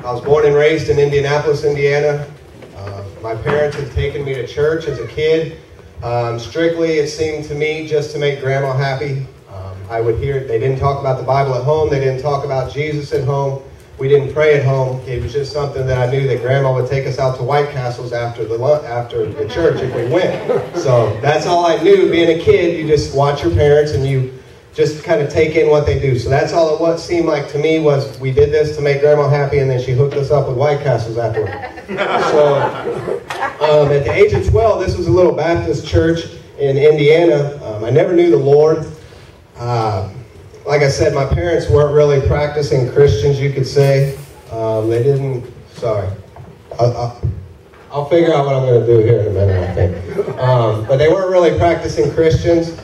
I was born and raised in Indianapolis, Indiana. My parents had taken me to church as a kid. Strictly, it seemed to me, just to make Grandma happy. I would hear, they didn't talk about the Bible at home. They didn't talk about Jesus at home. We didn't pray at home. It was just something that I knew that Grandma would take us out to White Castles after the church if we went. So that's all I knew. Being a kid, you just watch your parents and you just kind of take in what they do. So that's all it seemed like to me was we did this to make Grandma happy, and then she hooked us up with White Castles afterward. So at the age of 12, this was a little Baptist church in Indiana. I never knew the Lord. Like I said, my parents weren't really practicing Christians, you could say. They didn't, sorry. I'll figure out what I'm going to do here in a minute, I think. But they weren't really practicing Christians.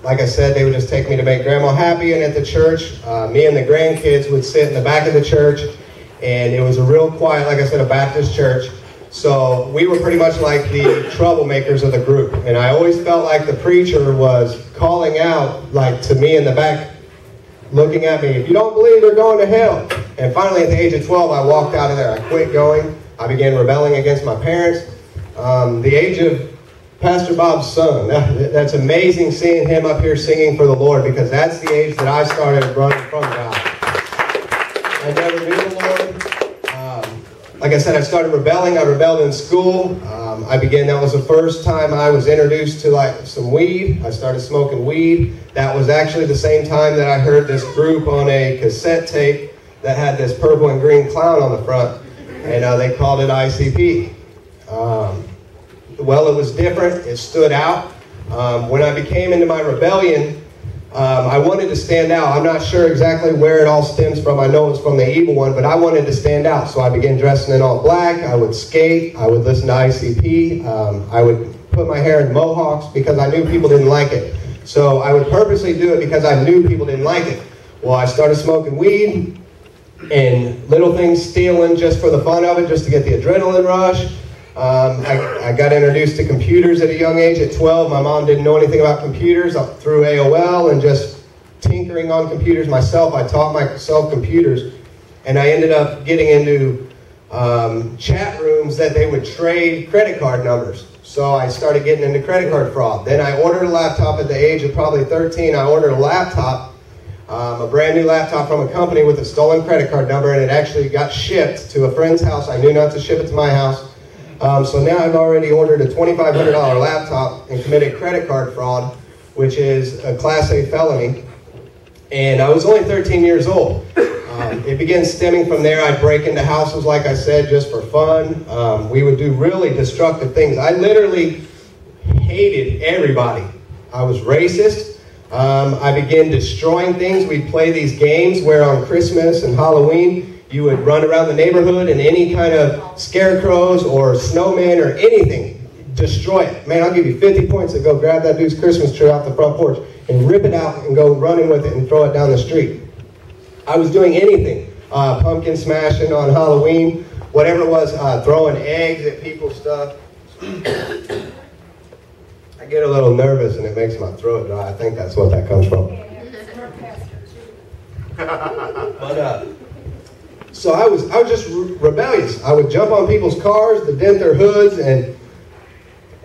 Like I said, they would just take me to make Grandma happy, and at the church, me and the grandkids would sit in the back of the church, and it was a real quiet, like I said, a Baptist church. So we were pretty much like the troublemakers of the group. And I always felt like the preacher was calling out, like, to me in the back, looking at me, if you don't believe, they're going to hell. And finally, at the age of 12, I walked out of there. I quit going. I began rebelling against my parents. The age of Pastor Bob's son, that's amazing seeing him up here singing for the Lord, because that's the age that I started running from God. I never knew the Lord. Like I said, I started rebelling. I rebelled in school. That was the first time I was introduced to like some weed. I started smoking weed. That was actually the same time that I heard this group on a cassette tape that had this purple and green clown on the front. And they called it ICP. Well, it was different. It stood out. When I became into my rebellion, I wanted to stand out. I'm not sure exactly where it all stems from. I know it's from the evil one, but I wanted to stand out. So I began dressing in all black. I would skate. I would listen to ICP. I would put my hair in mohawks because I knew people didn't like it. So I would purposely do it because I knew people didn't like it. Well, I started smoking weed and little things, stealing just for the fun of it, just to get the adrenaline rush. I got introduced to computers at a young age. At 12, my mom didn't know anything about computers. Through AOL and just tinkering on computers myself, I taught myself computers. And I ended up getting into chat rooms that they would trade credit card numbers. So I started getting into credit card fraud. Then I ordered a laptop at the age of probably 13. I ordered a laptop, a brand new laptop from a company with a stolen credit card number, and it actually got shipped to a friend's house. I knew not to ship it to my house. So now I've already ordered a $2,500 laptop and committed credit card fraud, which is a Class A felony. And I was only 13 years old. It began stemming from there. I'd break into houses, like I said, just for fun. We would do really destructive things. I literally hated everybody. I was racist. I began destroying things. We'd play these games where on Christmas and Halloween, you would run around the neighborhood and any kind of scarecrows or snowmen or anything, destroy it. Man, I'll give you 50 points to go grab that dude's Christmas tree off the front porch and rip it out and go running with it and throw it down the street. I was doing anything. Pumpkin smashing on Halloween, whatever it was, throwing eggs at people's stuff. I get a little nervous and it makes my throat dry. I think that's what that comes from. But, so I was just rebellious. I would jump on people's cars to dent their hoods and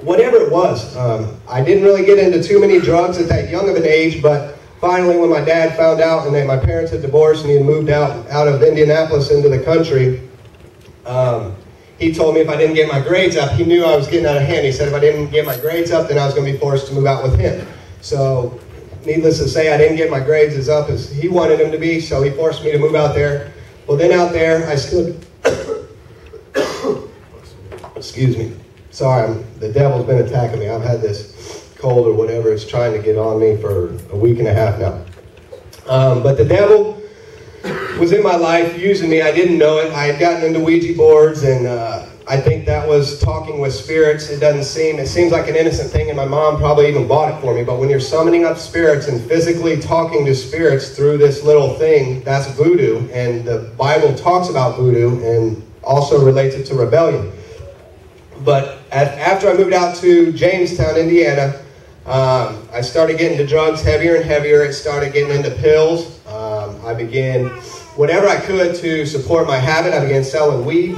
whatever it was. I didn't really get into too many drugs at that young of an age, but finally when my dad found out and that my parents had divorced and he had moved out of Indianapolis into the country, he told me if I didn't get my grades up, he knew I was getting out of hand. He said if I didn't get my grades up, then I was going to be forced to move out with him. So needless to say, I didn't get my grades as up as he wanted them to be, so he forced me to move out there. Well, then out there, I stood, excuse me, sorry, the devil's been attacking me. I've had this cold or whatever. It's trying to get on me for a week and a half now. But the devil was in my life using me. I didn't know it. I had gotten into Ouija boards, and I think that was talking with spirits. It seems like an innocent thing, and my mom probably even bought it for me. But when you're summoning up spirits and physically talking to spirits through this little thing, that's voodoo. And the Bible talks about voodoo and also relates it to rebellion. But after I moved out to Jamestown, Indiana, I started getting into drugs heavier and heavier. It started getting into pills. I began whatever I could to support my habit. I began selling weed.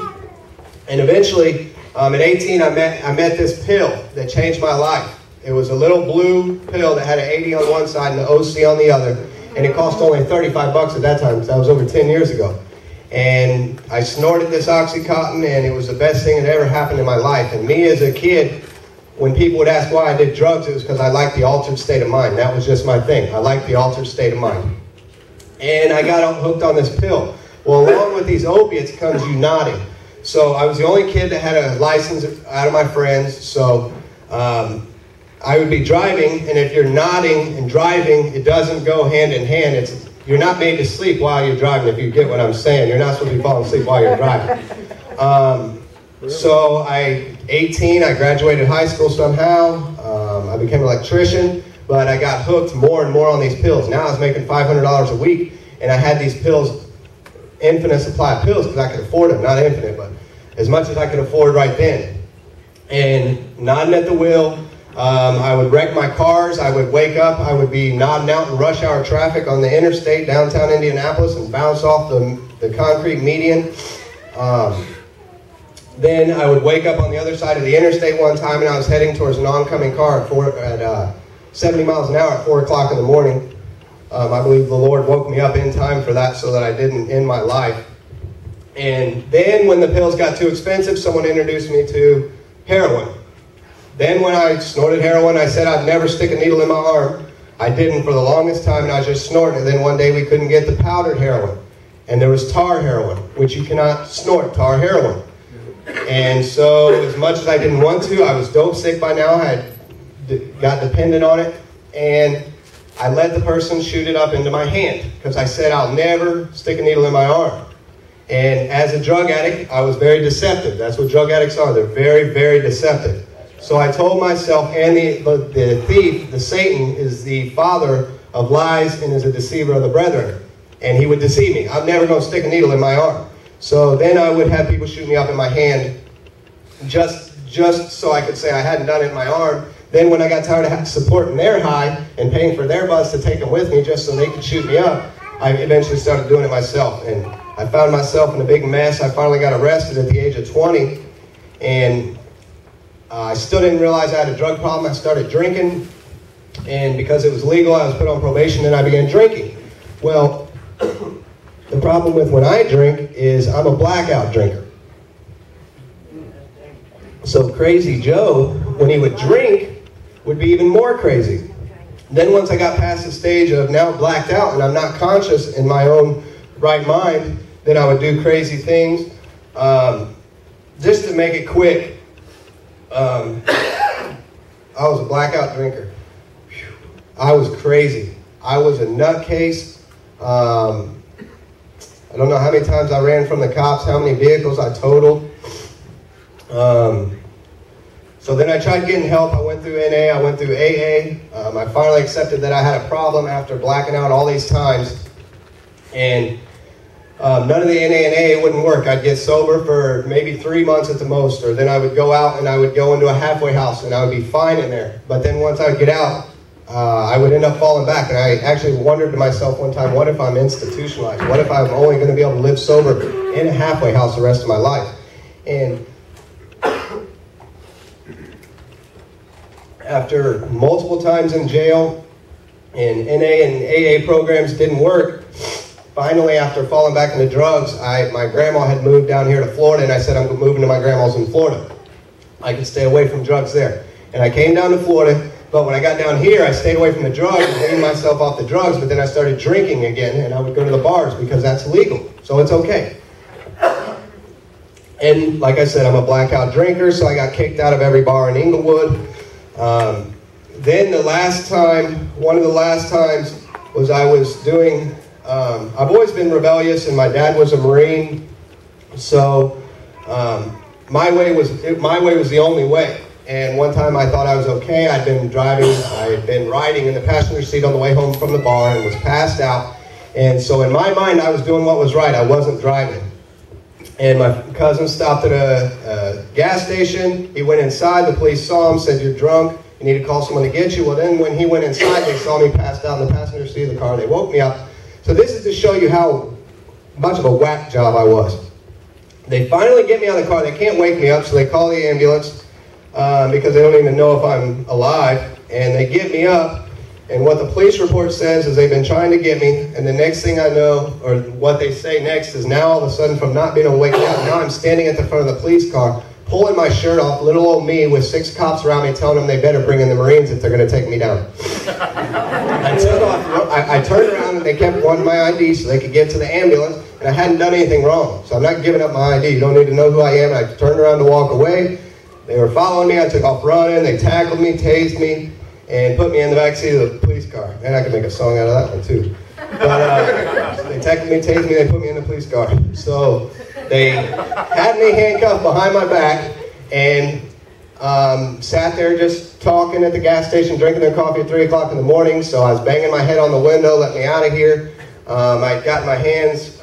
And eventually, at 18, I met this pill that changed my life. It was a little blue pill that had an 80 on one side and an OC on the other. And it cost only 35 bucks at that time, because that was over 10 years ago. And I snorted this Oxycontin, and it was the best thing that ever happened in my life. And me as a kid, when people would ask why I did drugs, it was because I liked the altered state of mind. That was just my thing. I liked the altered state of mind. And I got hooked on this pill. Well, along with these opiates comes you nodding. So I was the only kid that had a license out of my friends. So I would be driving, and if you're nodding and driving, it doesn't go hand in hand. You're not made to sleep while you're driving, if you get what I'm saying. You're not supposed to be falling asleep while you're driving. So 18, I graduated high school somehow. I became an electrician, but I got hooked more and more on these pills. Now I was making $500 a week, and I had these pills, infinite supply of pills, because I could afford them. Not infinite, but as much as I could afford right then. And nodding at the wheel, I would wreck my cars. I would wake up. I would be nodding out in rush hour traffic on the interstate downtown Indianapolis and bounce off the concrete median. Then I would wake up on the other side of the interstate one time, and I was heading towards an oncoming car at 70 miles an hour at 4 o'clock in the morning. I believe the Lord woke me up in time for that so that I didn't end my life. And then when the pills got too expensive, someone introduced me to heroin. Then when I snorted heroin, I said I'd never stick a needle in my arm. I didn't for the longest time, and I was just snorting it. Then one day we couldn't get the powdered heroin. And there was tar heroin, which you cannot snort, tar heroin. And so as much as I didn't want to, I was dope sick by now. I got dependent on it. And I let the person shoot it up into my hand, because I said I'll never stick a needle in my arm. And as a drug addict, I was very deceptive. That's what drug addicts are. They're very, very deceptive. So I told myself, and the thief, the Satan, is the father of lies and is a deceiver of the brethren. And he would deceive me. I'm never going to stick a needle in my arm. So then I would have people shoot me up in my hand just so I could say I hadn't done it in my arm. Then when I got tired of supporting their high and paying for their buzz to take them with me just so they could shoot me up, I eventually started doing it myself. And I found myself in a big mess. I finally got arrested at the age of 20. And I still didn't realize I had a drug problem. I started drinking. And because it was legal, I was put on probation, and I began drinking. Well, the problem with when I drink is I'm a blackout drinker. So Crazy Joe, when he would drink, would be even more crazy. Then once I got past the stage of now blacked out and I'm not conscious in my own right mind, then I would do crazy things. Just to make it quick, I was a blackout drinker. I was crazy. I was a nutcase. I don't know how many times I ran from the cops, how many vehicles I totaled. So then I tried getting help. I went through NA, I went through AA. I finally accepted that I had a problem after blacking out all these times. And none of the NA and AA wouldn't work. I'd get sober for maybe 3 months at the most, or then I would go out and I would go into a halfway house and I would be fine in there. But then once I would get out, I would end up falling back. And I actually wondered to myself one time, what if I'm institutionalized? What if I'm only going to be able to live sober in a halfway house the rest of my life? And after multiple times in jail and NA and AA programs didn't work, finally after falling back into drugs, my grandma had moved down here to Florida, and I said I'm moving to my grandma's in Florida. I could stay away from drugs there. And I came down to Florida, but when I got down here, I stayed away from the drugs and weaned myself off the drugs, but then I started drinking again, and I would go to the bars because that's legal, so it's okay. And like I said, I'm a blackout drinker, so I got kicked out of every bar in Inglewood. Then one of the last times was I was doing, I've always been rebellious, and my dad was a Marine, so my way was the only way. And one time I thought I was okay. I'd been driving, I had been riding in the passenger seat on the way home from the bar and was passed out. And so in my mind, I was doing what was right. I wasn't driving. And my cousin stopped at a gas station. He went inside. The police saw him, said, "You're drunk. You need to call someone to get you." Well, then when he went inside, they saw me passed out in the passenger seat of the car. They woke me up. So this is to show you how much of a whack job I was. They finally get me out of the car. They can't wake me up, so they call the ambulance because they don't even know if I'm alive. And they get me up, and what the police report says is they've been trying to get me, and the next thing I know, or what they say next, is now all of a sudden from not being able to wake me up, now I'm standing at the front of the police car, pulling my shirt off, little old me with 6 cops around me telling them they better bring in the Marines if they're going to take me down. I turned around and they kept wanting my ID so they could get to the ambulance, and I hadn't done anything wrong, so I'm not giving up my ID. You don't need to know who I am. I turned around to walk away. They were following me. I took off running. They tackled me, tased me, and put me in the backseat of the police car. And I could make a song out of that one too. But so they tackled me, tased me, they put me in the police car. So they had me handcuffed behind my back and sat there just talking at the gas station, drinking their coffee at 3 o'clock in the morning. So I was banging my head on the window, let me out of here. I got my hands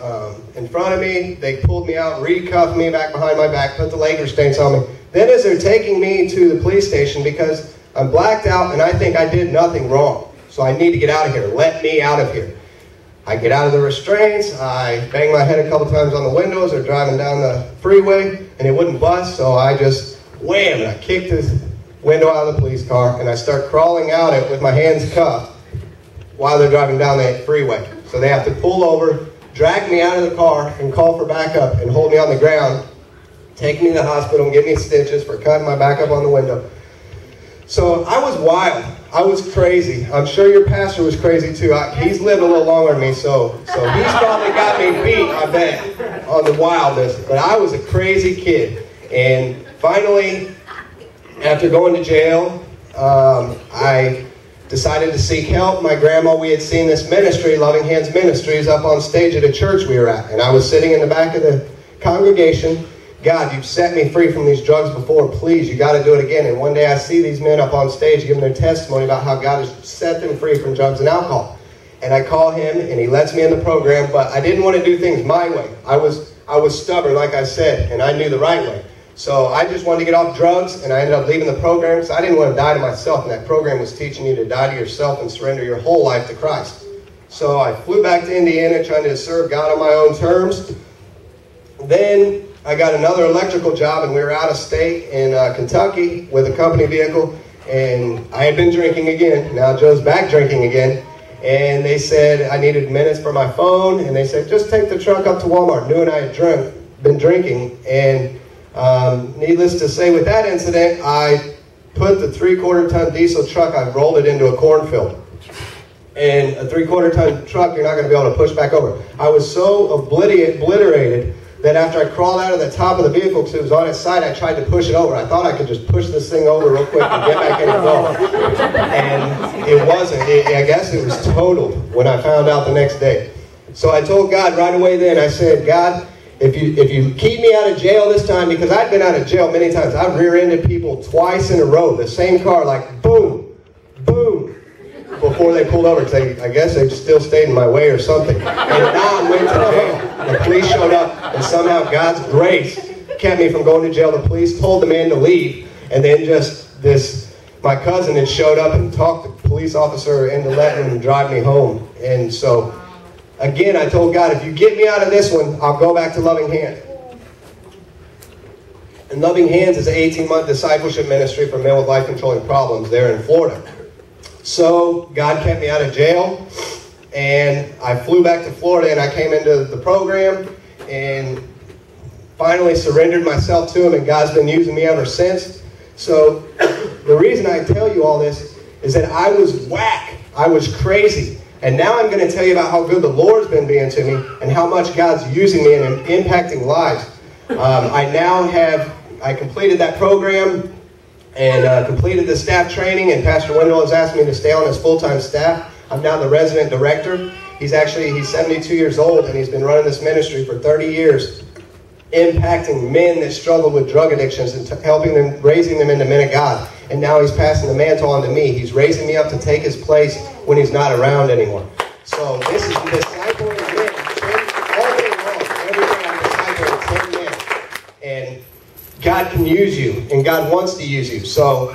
in front of me. They pulled me out, recuffed me back behind my back, put the leg restraints on me. Then as they're taking me to the police station, because I'm blacked out and I think I did nothing wrong, so I need to get out of here. Let me out of here. I get out of the restraints. I bang my head a couple times on the windows. They're driving down the freeway and it wouldn't bust, so I just wham, and I kicked the window out of the police car and I start crawling out it with my hands cuffed while they're driving down the freeway. So they have to pull over, drag me out of the car and call for backup and hold me on the ground, take me to the hospital and give me stitches for cutting my back up on the window. So I was wild. I was crazy. I'm sure your pastor was crazy too. He's lived a little longer than me, so he's probably got me beat, I bet, on the wildness. But I was a crazy kid. And finally, after going to jail, I decided to seek help. My grandma, we had seen this ministry, Loving Hands Ministries, up on stage at a church we were at. And I was sitting in the back of the congregation. God, you've set me free from these drugs before. Please, you got to do it again. And one day I see these men up on stage giving their testimony about how God has set them free from drugs and alcohol. And I call him, and he lets me in the program. But I didn't want to do things my way. I was stubborn, like I said, and I knew the right way. So I just wanted to get off drugs, and I ended up leaving the program because I didn't want to die to myself. And that program was teaching you to die to yourself and surrender your whole life to Christ. So I flew back to Indiana trying to serve God on my own terms. Then I got another electrical job, and we were out of state in Kentucky with a company vehicle, and I had been drinking again. Now Joe's back drinking again, and they said I needed minutes for my phone, and they said, just take the truck up to Walmart. Knew and I had been drinking, and needless to say, with that incident, I put the 3/4 ton diesel truck, I rolled it into a cornfield. And a 3/4 ton truck, you're not going to be able to push back over. I was so obliterated that after I crawled out of the top of the vehicle because it was on its side, I tried to push it over. I thought I could just push this thing over real quick and get back in and go. And it wasn't. I guess it was totaled when I found out the next day. So I told God right away then, I said, God, if you keep me out of jail this time, because I'd been out of jail many times. I've rear-ended people twice in a row, the same car, like boom, boom, before they pulled over, because I guess they still stayed in my way or something. And now I went to jail. The police showed up, and somehow God's grace kept me from going to jail. The police told the man to leave, and then my cousin had showed up and talked the police officer into letting him drive me home. And so, again, I told God, if you get me out of this one, I'll go back to Loving Hands. And Loving Hands is an 18-month discipleship ministry for men with life-controlling problems there in Florida. So God kept me out of jail, and I flew back to Florida, and I came into the program and finally surrendered myself to him, and God's been using me ever since. So the reason I tell you all this is that I was whack. I was crazy. And now I'm going to tell you about how good the Lord's been being to me and how much God's using me and impacting lives. I completed that program and completed the staff training, and Pastor Wendell has asked me to stay on his full-time staff. I'm now the resident director. He's 72 years old, and he's been running this ministry for 30 years, impacting men that struggle with drug addictions and helping them, raising them into men of God. And now he's passing the mantle on to me. He's raising me up to take his place when he's not around anymore. So this is discipling men. All day long, every day I'm discipling 10 men. And God can use you, and God wants to use you. So